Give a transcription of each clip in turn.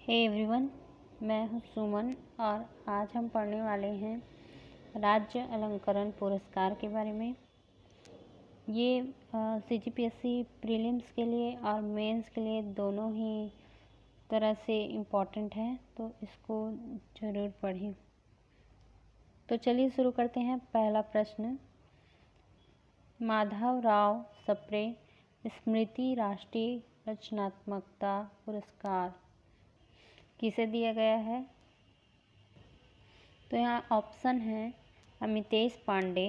Hey everyone, मैं हूँ सुमन और आज हम पढ़ने वाले हैं राज्य अलंकरण पुरस्कार के बारे में। ये CGPSC प्रीलिम्स के लिए और मेंस के लिए दोनों ही तरह से इम्पोर्टेंट है, तो इसको ज़रूर पढ़ें। तो चलिए शुरू करते हैं। पहला प्रश्न, माधवराव सप्रे स्मृति राष्ट्रीय रचनात्मकता पुरस्कार किसे दिया गया है? तो यहाँ ऑप्शन है अमितेश पांडे,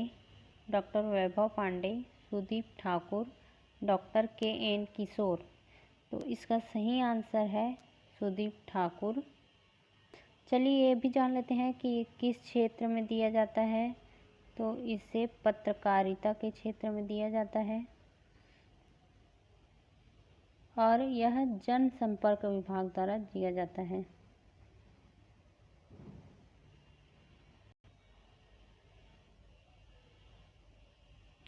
डॉक्टर वैभव पांडे, सुदीप ठाकुर, डॉक्टर KN किशोर। तो इसका सही आंसर है सुदीप ठाकुर। चलिए ये भी जान लेते हैं कि किस क्षेत्र में दिया जाता है। तो इसे पत्रकारिता के क्षेत्र में दिया जाता है और यह जनसंपर्क विभाग द्वारा दिया जाता है।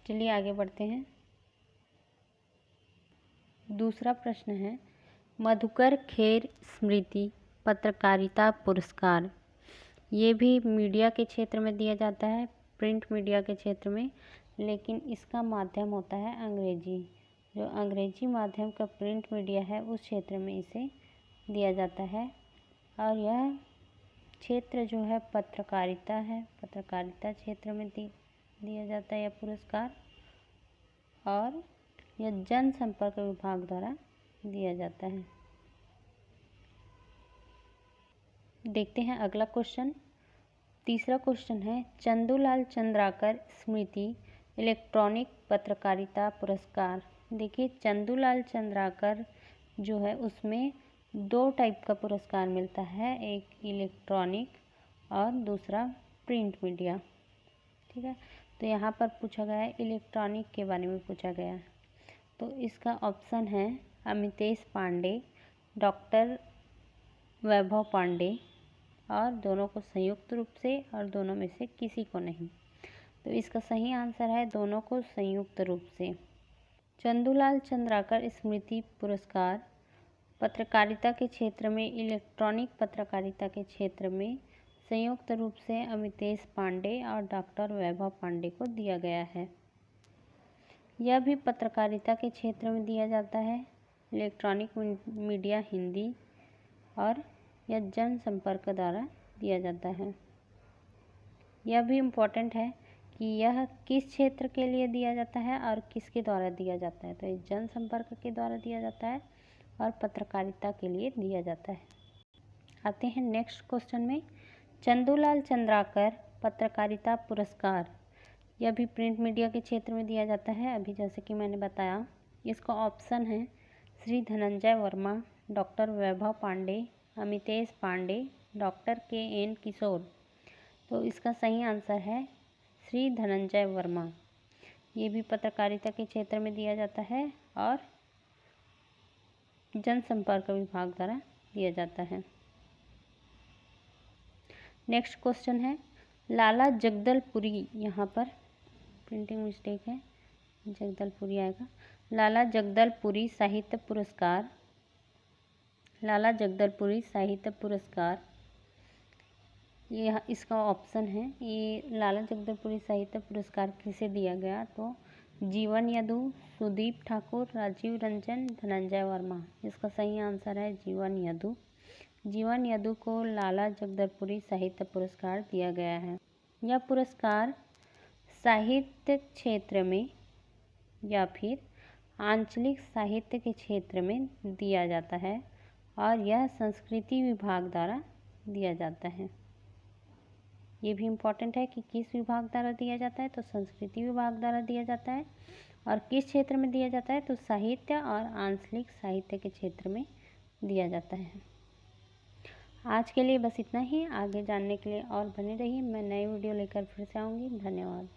चलिए आगे बढ़ते हैं। दूसरा प्रश्न है, मधुकर खेर स्मृति पत्रकारिता पुरस्कार। ये भी मीडिया के क्षेत्र में दिया जाता है, प्रिंट मीडिया के क्षेत्र में, लेकिन इसका माध्यम होता है अंग्रेजी। जो अंग्रेजी माध्यम का प्रिंट मीडिया है उस क्षेत्र में इसे दिया जाता है और यह क्षेत्र जो है पत्रकारिता है। पत्रकारिता क्षेत्र में दिया जाता है यह पुरस्कार और यह जनसंपर्क विभाग द्वारा दिया जाता है। देखते हैं अगला क्वेश्चन। तीसरा क्वेश्चन है, चंदूलाल चंद्राकर स्मृति इलेक्ट्रॉनिक पत्रकारिता पुरस्कार। देखिए चंदूलाल चंद्राकर जो है उसमें दो टाइप का पुरस्कार मिलता है, एक इलेक्ट्रॉनिक और दूसरा प्रिंट मीडिया। ठीक है, तो यहाँ पर पूछा गया है इलेक्ट्रॉनिक के बारे में पूछा गया है। तो इसका ऑप्शन है अमितेश पांडे, डॉक्टर वैभव पांडे, और दोनों को संयुक्त रूप से और दोनों में से किसी को नहीं। तो इसका सही आंसर है दोनों को संयुक्त रूप से। चंदूलाल चंद्राकर स्मृति पुरस्कार पत्रकारिता के क्षेत्र में, इलेक्ट्रॉनिक पत्रकारिता के क्षेत्र में संयुक्त रूप से अमितेश पांडे और डॉक्टर वैभव पांडे को दिया गया है। यह भी पत्रकारिता के क्षेत्र में दिया जाता है, इलेक्ट्रॉनिक मीडिया हिंदी, और यह जनसंपर्क द्वारा दिया जाता है। यह भी इम्पोर्टेंट है कि यह किस क्षेत्र के लिए दिया जाता है और किसके द्वारा दिया जाता है। तो ये जनसंपर्क के द्वारा दिया जाता है और पत्रकारिता के लिए दिया जाता है। आते हैं नेक्स्ट क्वेश्चन में, चंदूलाल चंद्राकर पत्रकारिता पुरस्कार। यह भी प्रिंट मीडिया के क्षेत्र में दिया जाता है, अभी जैसे कि मैंने बताया। इसका ऑप्शन है श्री धनंजय वर्मा, डॉक्टर वैभव पांडे, अमितेश पांडे, डॉक्टर KN किशोर। तो इसका सही आंसर है श्री धनंजय वर्मा। ये भी पत्रकारिता के क्षेत्र में दिया जाता है और जनसंपर्क विभाग द्वारा दिया जाता है। नेक्स्ट क्वेश्चन है, लाला जगदलपुरी, यहाँ पर प्रिंटिंग मिस्टेक है, जगदलपुरी आएगा। लाला जगदलपुरी साहित्य पुरस्कार। लाला जगदलपुरी साहित्य पुरस्कार, ये इसका ऑप्शन है। ये लाला जगदलपुरी साहित्य पुरस्कार किसे दिया गया? तो जीवन यदु, सुदीप ठाकुर, राजीव रंजन, धनंजय वर्मा। इसका सही आंसर है जीवन यदु। जीवन यदु को लाला जगदलपुरी साहित्य पुरस्कार दिया गया है। यह पुरस्कार साहित्य क्षेत्र में या फिर आंचलिक साहित्य के क्षेत्र में दिया जाता है और यह संस्कृति विभाग द्वारा दिया जाता है। ये भी इम्पोर्टेंट है कि किस विभाग द्वारा दिया जाता है, तो संस्कृति विभाग द्वारा दिया जाता है। और किस क्षेत्र में दिया जाता है, तो साहित्य और आंचलिक साहित्य के क्षेत्र में दिया जाता है। आज के लिए बस इतना ही। आगे जानने के लिए और बने रहिए, मैं नई वीडियो लेकर फिर से आऊँगी। धन्यवाद।